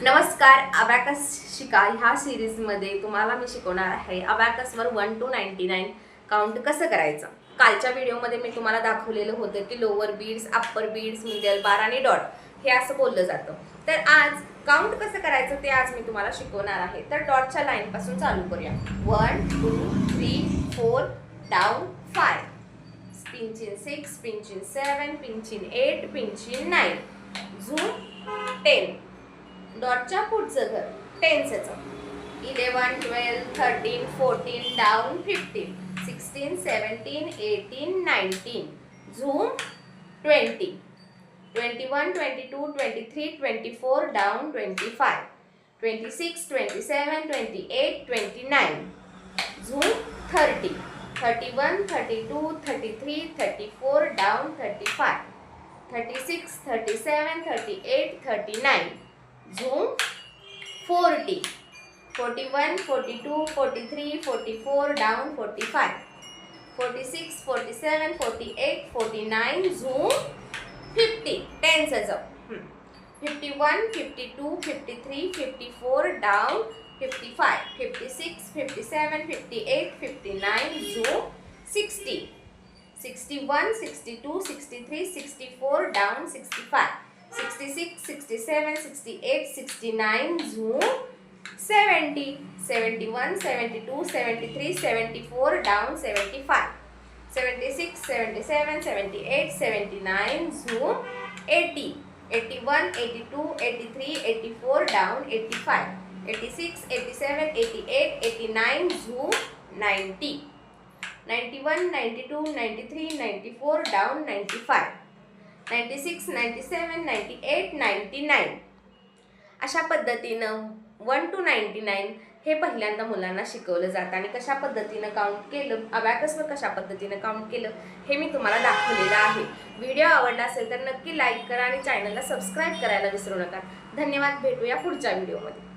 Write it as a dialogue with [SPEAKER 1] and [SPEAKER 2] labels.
[SPEAKER 1] नमस्कार. अबॅकस शिका ह्या सिरीजमध्ये तुम्हाला मी शिकवणार आहे अबॅकसवर 1 to 99 काउंट कसं करायचं. कालच्या व्हिडिओमध्ये मी तुम्हाला दाखवलेलं होतं की lower beads, upper beads, middle bar आणि डॉट हे असं बोललं जातं. तर आज काउंट कसं करायचं ते आज मी तुम्हाला शिकवणार आहे. तर डॉटच्या लाईनपासून चालू करूया. 1 2 3 4 down 5, pinch in 6, pinch in 7, pinch in 8, pinch in 9, zoom 10. डॉटच्या पुढचं घर 10 चं 11 12 13 14 down 15 16 17 18 19 zoom 20 21 22 23 24 down 25 26 27 28 29 zoom 30 31 32 33 34 down 35 36 37 38 39 zoom 40 41 42 43 44 down 45 46 47 48 49 zoom 50 10 चं 51 52 53 54 down 55 56 57 58 59 zoom 60 61 62 63 64 down 65 66 67 68 69 zoom 70 71 72 73 74 down 75 76 77 78 79 zoom 80 81 82 83 84 down 85 86 87 88 89 zoom 90 91 92 93 94 down 95 96 97 98 99. अशा पद्धतीनं 1 to 99 हे पहिल्यांदा मुलांना शिकवलं जातं आणि कशा पद्धतीनं काउंट केलं, अबॅकसवर कशा पद्धतीनं काउंट केलं हे मी तुम्हाला दाखवलेलं आहे. व्हिडिओ आवडला असेल तर नक्की लाईक करा आणि चॅनलला सबस्क्राईब करायला विसरू नका. धन्यवाद. भेटूया पुढच्या व्हिडिओमध्ये.